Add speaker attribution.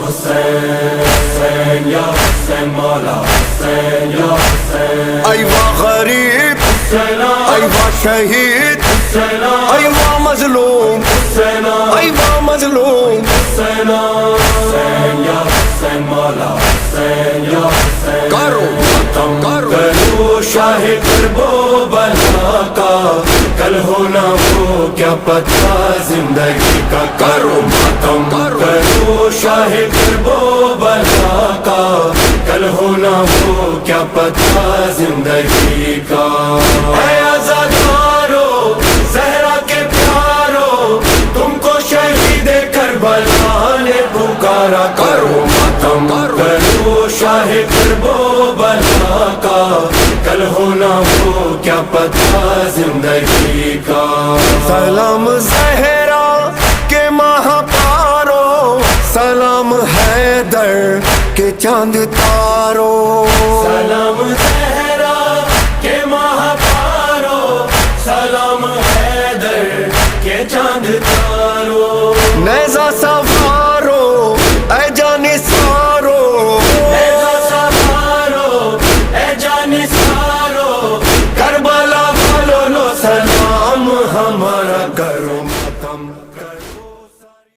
Speaker 1: حسین حسین یا حسین مولا حسین یا حسین
Speaker 2: ای واہ غریب ای واہ شہید ای واہ مظلوم ای واہ مظلوم
Speaker 1: حسین حسین یا حسین مولا حسین یا حسین
Speaker 2: کرو
Speaker 1: ختم کرو شاہ کرب و بلا کا کل ہونا وہ کیا پتہ زندگی کا کرو ختم کرو شاہ کرب و بلا کا کل ہونا وہ کیا پتہ زندگی کا اے آزادارو زہرا کے پیارو تم کو شہید کربلا نے پکارا کرو ختم کرو شاہ کرب و بلا کا کل ہونا وہ کیا پتہ زندگی کا
Speaker 2: سلام زہرا کے ماہ پارو سلام حیدر کے چاند تارو
Speaker 1: سلام